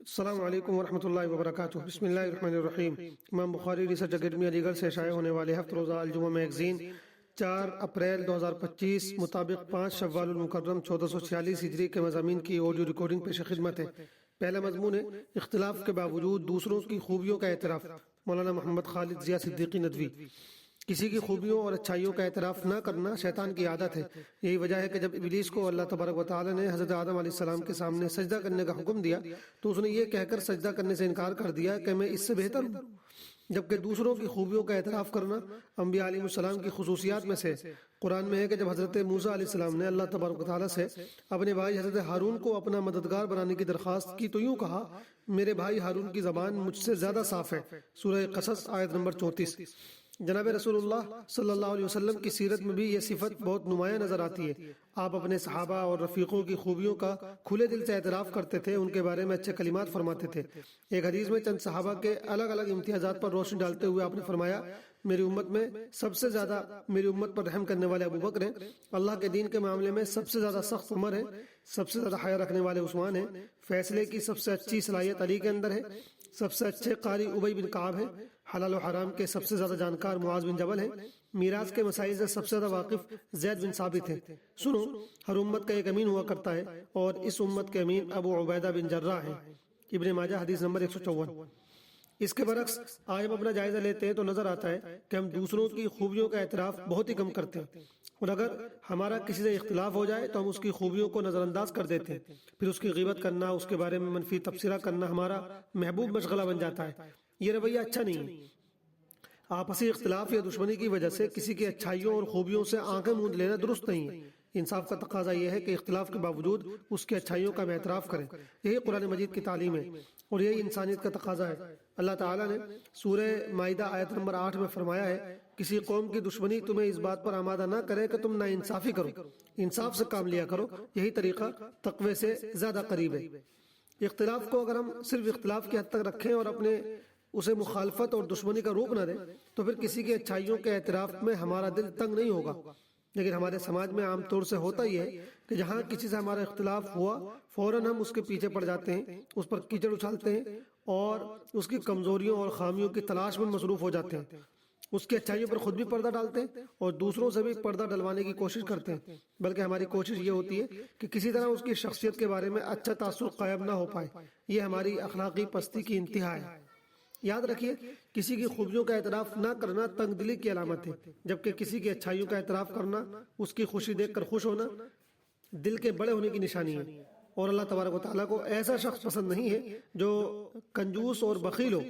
السلام علیکم ورحمۃ اللہ وبرکاتہ۔ بسم اللہ الرحمن الرحیم۔ امام بخاری ریسرچ اکیڈمی علی گڑھ سے شائع ہونے والے ہفتہ روزہ الجمعہ میگزین 4 اپریل 2025 مطابق 5 شوال المکرم 1446 ہجری کے مضامین کی آڈیو ریکارڈنگ پیش خدمت ہے۔ پہلا مضمون ہے اختلاف کے باوجود دوسروں کی خوبیوں کا اعتراف، مولانا محمد خالد ضیاء صدیقی ندوی۔ کسی کی خوبیوں اور اچھائیوں کا اعتراف نہ کرنا شیطان کی عادت ہے۔ یہی وجہ ہے کہ جب ابلیس کو اللہ تبارک و تعالی نے حضرت آدم علیہ السلام کے سامنے سجدہ کرنے کا حکم دیا تو اس نے یہ کہہ کر سجدہ کرنے سے انکار کر دیا کہ میں اس سے بہتر ہوں، جبکہ دوسروں کی خوبیوں کا اعتراف کرنا انبیاء علیہ السلام کی خصوصیات میں سے۔ قرآن میں ہے کہ جب حضرت موسیٰ علیہ السلام نے اللہ تبارک و تعالی سے اپنے بھائی حضرت ہارون کو اپنا مددگار بنانے کی درخواست کی تو یوں کہا، میرے بھائی ہارون کی زبان مجھ سے زیادہ صاف ہے۔ سورہ قصص آیت نمبر 34۔ جناب رسول اللہ صلی اللہ علیہ وسلم کی سیرت میں بھی یہ صفت بہت نمایاں نظر آتی ہے۔ آپ اپنے صحابہ اور رفیقوں کی خوبیوں کا کھلے دل سے اعتراف کرتے تھے، ان کے بارے میں اچھے کلمات فرماتے تھے۔ ایک حدیث میں چند صحابہ کے الگ الگ امتیازات پر روشنی ڈالتے ہوئے آپ نے فرمایا، میری امت میں سب سے زیادہ میری امت پر رحم کرنے والے ابو بکر ہیں، اللہ کے دین کے معاملے میں سب سے زیادہ سخت عمر ہے، سب سے زیادہ حیا رکھنے والے عثمان ہیں، فیصلے کی سب سے اچھی صلاحیت علی کے اندر ہے، سب سے اچھے قاری ابی بن کعب ہیں، حلال و حرام کے سب سے زیادہ جانکار معاذ بن جبل ہیں، میراث کے مسائل سے سب سے زیادہ واقف زید بن ثابت ہیں۔ سنو، ہر امت کا ایک امین ہوا کرتا ہے اور اس امت کے امین ابو عبیدہ بن جراح ہیں۔ ابن ماجہ حدیث نمبر 154۔ اس کے برعکس آج ہم اپنا جائزہ لیتے ہیں تو نظر آتا ہے کہ ہم دوسروں کی خوبیوں کا اعتراف بہت ہی کم کرتے ہیں، اور اگر ہمارا کسی سے اختلاف ہو جائے تو ہم اس کی خوبیوں کو نظر انداز کر دیتے ہیں، پھر اس کی غیبت کرنا، اس کے بارے میں منفی تبصرہ کرنا ہمارا محبوب مشغلہ بن جاتا ہے۔ یہ رویہ اچھا نہیں ہے۔ آپسی اختلاف یا دشمنی کی وجہ سے کسی کی اچھائیوں اور خوبیوں سے آنکھیں موند لینا درست نہیں ہے۔ انصاف کا تقاضا یہ ہے کہ اختلاف کے باوجود اس کی اچھائیوں کا ہم اعتراف کریں۔ یہی قرآن مجید کی تعلیم ہے اور یہی انسانیت کا تقاضا ہے۔ اللہ تعالیٰ نے سورہ مائدہ آیت نمبر 8 میں فرمایا ہے، کسی قوم کی دشمنی تمہیں اس بات پر آمادہ نہ کرے کہ تم ناانصافی کرو، انصاف سے کام لیا کرو، یہی طریقہ تقوی سے زیادہ قریب ہے۔ اختلاف کو اگر ہم صرف اختلاف کی حد تک رکھیں اور اپنے اسے مخالفت اور دشمنی کا روپ نہ دیں تو پھر کسی کی اچھائیوں کے اعتراف میں ہمارا دل تنگ نہیں ہوگا۔ لیکن ہمارے سماج میں عام طور سے ہوتا ہی ہے کہ جہاں کسی سے ہمارا اختلاف ہوا فوراً ہم اس کے پیچھے پڑ جاتے ہیں، اس پر کیچڑ اچھالتے ہیں اور اس کی کمزوریوں اور خامیوں کی تلاش میں مصروف ہو جاتے ہیں۔ اس کی اچھائیوں پر خود بھی پردہ ڈالتے ہیں اور دوسروں سے بھی پردہ ڈلوانے کی کوشش کرتے ہیں، بلکہ ہماری کوشش یہ ہوتی ہے کہ کسی طرح اس کی شخصیت کے بارے میں اچھا تاثر قائم نہ ہو پائے۔ یہ ہماری اخلاقی پستی کی انتہا ہے۔ یاد رکھیے، کسی کی خوبیوں کا اعتراف نہ کرنا تنگ دلی کی علامت ہے، جبکہ کسی کی اچھائیوں کا اعتراف کرنا، اس کی خوشی دیکھ کر خوش ہونا دل کے بڑے ہونے کی نشانی ہے۔ اور اللہ تبارک و تعالیٰ کو ایسا شخص پسند نہیں ہے جو کنجوس اور بخیل ہو،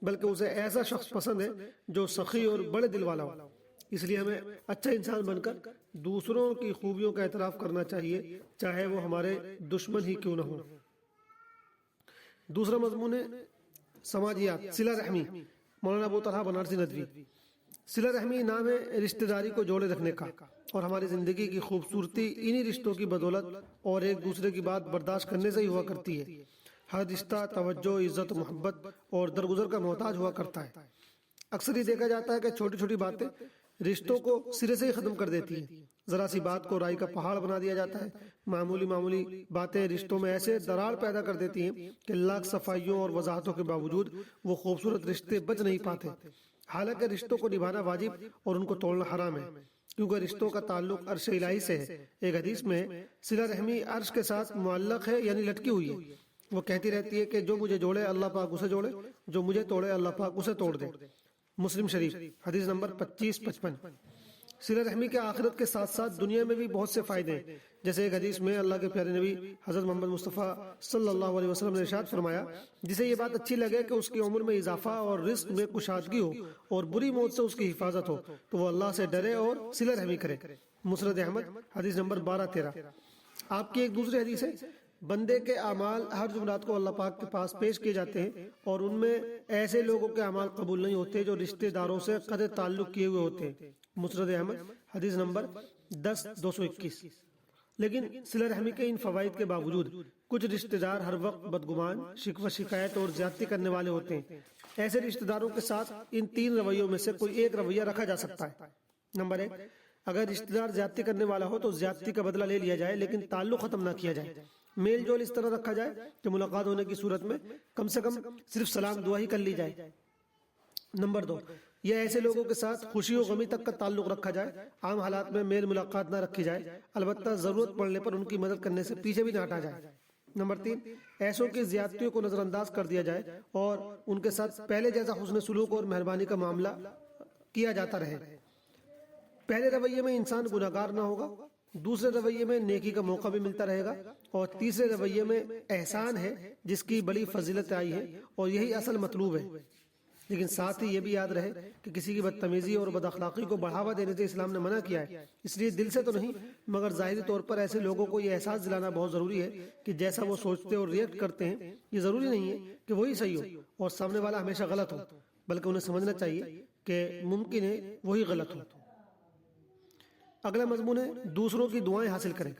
بلکہ اسے ایسا شخص پسند ہے جو سخی اور بڑے دل والا ہو۔ اس لیے ہمیں اچھا انسان بن کر دوسروں کی خوبیوں کا اعتراف کرنا چاہیے، چاہے وہ ہمارے دشمن ہی کیوں نہ ہوں۔ دوسرا مضمون ہے سماجیات، صلہ رحمی، مولانا ابو طلحہ بنارسی ندوی۔ صلہ رحمی نام ہے رشتہ داری کو جوڑے رکھنے کا، اور ہماری زندگی کی خوبصورتی انہی رشتوں کی بدولت اور ایک دوسرے کی بات برداشت کرنے سے ہی ہوا کرتی ہے۔ ہر رشتہ توجہ، عزت، محبت اور درگزر کا محتاج ہوا کرتا ہے۔ اکثر یہ دیکھا جاتا ہے کہ چھوٹی چھوٹی باتیں رشتوں کو سرے سے ہی ختم کر دیتی ہیں۔ ذرا سی بات کو رائی کا پہاڑ بنا دیا جاتا ہے۔ معمولی باتیں رشتوں میں ایسے دراڑ پیدا کر دیتی ہیں کہ لاکھ صفائیوں اور وضاحتوں کے باوجود وہ خوبصورت رشتے بچ نہیں پاتے۔ حالانکہ رشتوں کو نبھانا واجب اور ان کو توڑنا حرام ہے، کیونکہ رشتوں کا تعلق عرش الہی سے ہے۔ ایک حدیث میں صلہ رحمی عرش کے ساتھ معلق ہے، یعنی لٹکی ہوئی ہے۔ وہ کہتی رہتی ہے کہ جو مجھے جوڑے اللہ پاک اسے جوڑے، جو مجھے توڑے اللہ پاک اسے توڑ دے۔ مسلم شریف حدیث نمبر 2555۔ صلہ رحمی کے آخرت کے ساتھ ساتھ دنیا میں بھی بہت سے فائدے ہیں، جیسے ایک حدیث میں اللہ کے پیارے نبی حضرت محمد مصطفیٰ صلی اللہ علیہ وسلم نے ارشاد فرمایا، جسے یہ بات اچھی لگے کہ اس کی عمر میں اضافہ اور رزق میں کشادگی ہو اور بری موت سے اس کی حفاظت ہو تو وہ اللہ سے ڈرے اور صلہ رحمی کرے۔ مسند احمد حدیث نمبر 1213۔ آپ کی ایک دوسری حدیث ہے، بندے کے اعمال ہر جمعرات کو اللہ پاک کے پاس پیش کیے جاتے ہیں اور ان میں ایسے لوگوں کے اعمال قبول نہیں ہوتے جو رشتہ داروں سے قطع تعلق کیے ہوئے ہوتے ہیں۔ مسند احمد حدیث نمبر 10221۔ لیکن صلہ رحمی کے ان فوائد کے باوجود کچھ رشتہ دار ہر وقت بدگمان، شکوہ شکایت اور زیادتی کرنے والے ہوتے ہیں۔ ایسے رشتہ داروں کے ساتھ ان 3 رویوں میں سے کوئی ایک رویہ رکھا جا سکتا ہے۔ نمبر 1، اگر رشتہ دار زیادتی کرنے والا ہو تو زیادتی کا بدلہ لے لیا جائے لیکن تعلق ختم نہ کیا جائے۔ میل جول اس طرح رکھا جائے کہ ملاقات ہونے کی صورت میں کم سے کم صرف سلام دعا ہی کر لی جائے۔ نمبر 2، یہ ایسے لوگوں کے ساتھ خوشی و غمی تک کا تعلق رکھا جائے، عام حالات میں میل ملاقات نہ رکھی جائے، البتہ ضرورت پڑنے پر ان کی مدد کرنے سے پیچھے بھی نہ ہٹا جائے۔ نمبر 3، ایسوں کی زیادتیوں کو نظر انداز کر دیا جائے اور ان کے ساتھ پہلے جیسا حسن سلوک اور مہربانی کا معاملہ کیا جاتا رہے۔ پہلے رویے میں انسان گناہگار نہ ہوگا، دوسرے رویے میں نیکی کا موقع بھی ملتا رہے گا، اور تیسرے رویے میں احسان ہے جس کی بڑی فضیلت آئی ہے اور یہی اصل مطلوب ہے۔ لیکن ساتھ ہی یہ بھی یاد رہے کہ کسی کی بدتمیزی اور بد اخلاقی کو بڑھاوا دینے سے اسلام نے منع کیا ہے، اس لیے دل سے تو نہیں مگر ظاہری طور پر ایسے لوگوں کو یہ احساس دلانا بہت ضروری ہے کہ جیسا وہ سوچتے اور ریئیکٹ کرتے ہیں یہ ضروری نہیں ہے کہ وہی صحیح ہو اور سامنے والا ہمیشہ غلط ہو، بلکہ انہیں سمجھنا چاہیے کہ ممکن ہے وہی غلط ہو۔ اگلا مضمون ہے دوسروں کی دعائیں حاصل کریں۔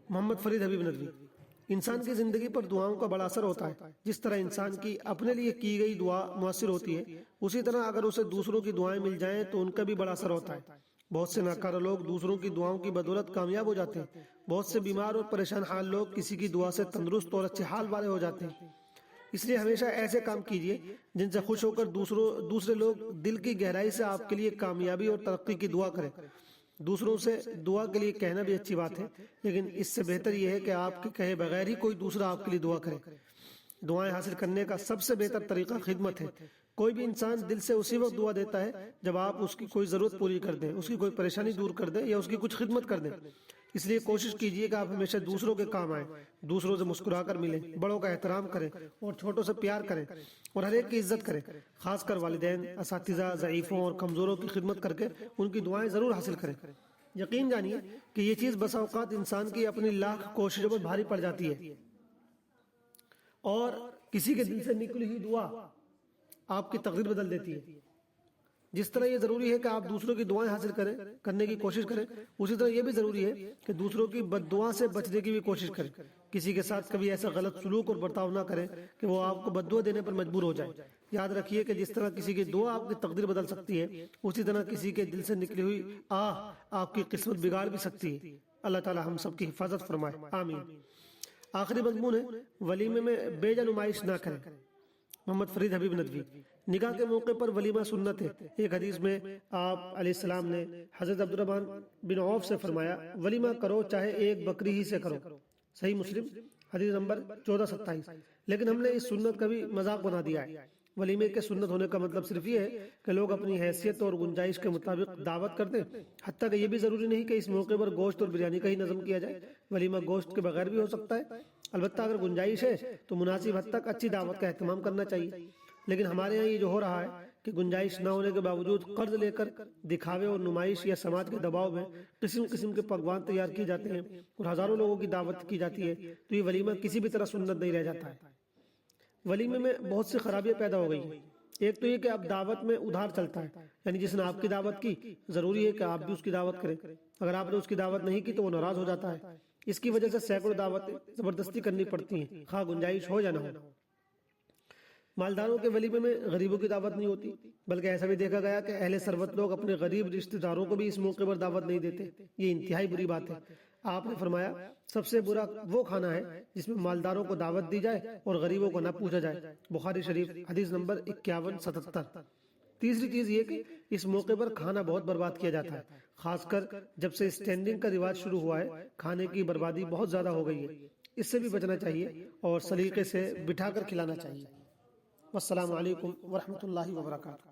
محمد فرید حبیب ندوی۔ انسان کی زندگی پر دعاؤں کا بڑا اثر ہوتا ہے۔ جس طرح انسان کی اپنے لیے کی گئی دعا مؤثر ہوتی ہے، اسی طرح اگر اسے دوسروں کی دعائیں مل جائیں تو ان کا بھی بڑا اثر ہوتا ہے۔ بہت سے ناکارہ لوگ دوسروں کی دعاؤں کی بدولت کامیاب ہو جاتے ہیں، بہت سے بیمار اور پریشان حال لوگ کسی کی دعا سے تندرست اور اچھے حال والے ہو جاتے ہیں۔ اس لیے ہمیشہ ایسے کام کیجیے جن سے خوش ہو کر دوسرے لوگ دل کی گہرائی سے آپ کے لیے کامیابی اور ترقی کی دعا کریں۔ دوسروں سے دعا کے لیے کہنا بھی اچھی بات ہے، لیکن اس سے بہتر یہ ہے کہ آپ کے کہے بغیر ہی کوئی دوسرا آپ کے لیے دعا کرے۔ دعائیں حاصل کرنے کا سب سے بہتر طریقہ خدمت ہے۔ کوئی بھی انسان دل سے اسی وقت دعا دیتا ہے جب آپ اس کی کوئی ضرورت پوری کر دیں، اس کی کوئی پریشانی دور کر دیں یا اس کی کچھ خدمت کر دیں۔ اس لیے کوشش کیجیے کہ آپ ہمیشہ دوسروں کے کام آئیں، دوسروں سے مسکرا کر ملیں، بڑوں کا احترام کریں اور چھوٹوں سے پیار کریں اور ہر ایک کی عزت کریں، خاص کر والدین، اساتذہ، ضعیفوں اور کمزوروں کی خدمت کر کے ان کی دعائیں ضرور حاصل کریں۔ یقین جانیے کہ یہ چیز بسا اوقات انسان کی اپنی لاکھ کوششوں پر بھاری پڑ جاتی ہے، اور کسی کے دل سے نکلی ہوئی دعا آپ کی تقدیر بدل دیتی ہے۔ جس طرح یہ ضروری ہے کہ آپ دوسروں کی دعائیں حاصل کرنے کی کوشش کریں، اسی طرح یہ بھی ضروری ہے کہ دوسروں کی بد دعا سے بچنے کی بھی کوشش کریں۔ کسی کے ساتھ کبھی ایسا غلط سلوک اور برتاؤ نہ کریں کہ وہ آپ کو بد دعا دینے پر مجبور ہو جائے۔ یاد رکھیے کہ جس طرح کسی کی دعا آپ کی تقدیر بدل سکتی ہے، اسی طرح کسی کے دل سے نکلی ہوئی آہ آپ کی قسمت بگاڑ بھی سکتی ہے۔ اللہ تعالی ہم سب کی حفاظت فرمائے، آمین۔ آخری مضمون ہے ولیمے میں بے جا نمائش نہ کریں۔ محمد فرید حبیب ندوی۔ نکاح کے موقع پر ولیمہ سنت ہے۔ ایک حدیث میں آپ علیہ السلام نے حضرت عبدالرحمن بن عوف سے فرمایا ولیمہ کرو چاہے ایک بکری ہی سے کرو، صحیح مسلم حدیث نمبر 1427۔ لیکن ہم نے اس سنت کا بھی مذاق بنا دیا ہے۔ ولیمے کے سنت ہونے کا مطلب صرف یہ ہے کہ لوگ اپنی حیثیت اور گنجائش کے مطابق دعوت کر دیں، حتیٰ کہ یہ بھی ضروری نہیں کہ اس موقع پر گوشت اور بریانی کا ہی نظم کیا جائے۔ ولیمہ گوشت کے بغیر بھی ہو سکتا ہے، البتہ اگر گنجائش ہے تو مناسب حد تک اچھی دعوت کا اہتمام کرنا چاہیے۔ لیکن ہمارے یہاں یہ جو ہو رہا ہے کہ گنجائش نہ ہونے کے باوجود قرض لے کر دکھاوے اور نمائش یا سماج کے دباؤ میں قسم قسم کے پکوان تیار کیے جاتے ہیں اور ہزاروں لوگوں کی دعوت کی جاتی ہے، تو یہ ولیمہ کسی بھی طرح سنت نہیں رہ جاتا ہے۔ ولیمے میں بہت سی خرابیاں پیدا ہو گئی ہیں۔ ایک تو یہ کہ اب دعوت میں ادھار چلتا ہے، یعنی جس نے آپ کی دعوت کی ضروری ہے کہ آپ بھی اس کی دعوت کریں۔ اگر آپ نے اس کی دعوت نہیں کی تو وہ ناراض ہو جاتا ہے۔ اس کی وجہ سے سینکڑوں دعوتیں زبردستی کرنی پڑتی ہیں، خواہ گنجائش ہو یا نہ ہو۔ مالداروں کے ولیمے میں غریبوں کی دعوت نہیں ہوتی، بلکہ ایسا بھی دیکھا گیا کہ اہل ثروت لوگ اپنے غریب رشتہ داروں کو بھی اس موقع پر دعوت نہیں دیتے۔ یہ انتہائی بری بات ہے۔ آپ نے فرمایا سب سے برا وہ کھانا ہے جس میں مالداروں کو دعوت دی جائے اور غریبوں کو نہ پوچھا جائے، بخاری شریف حدیث نمبر 5177۔ تیسری چیز یہ کہ اس موقع پر کھانا بہت برباد کیا جاتا ہے، خاص کر جب سے اسٹینڈنگ کا رواج شروع ہوا ہے کھانے کی بربادی بہت زیادہ ہو گئی ہے۔ اس سے بھی بچنا چاہیے اور سلیقے سے بٹھا کر کھلانا چاہیے۔ والسلام علیکم ورحمۃ اللہ وبرکاتہ۔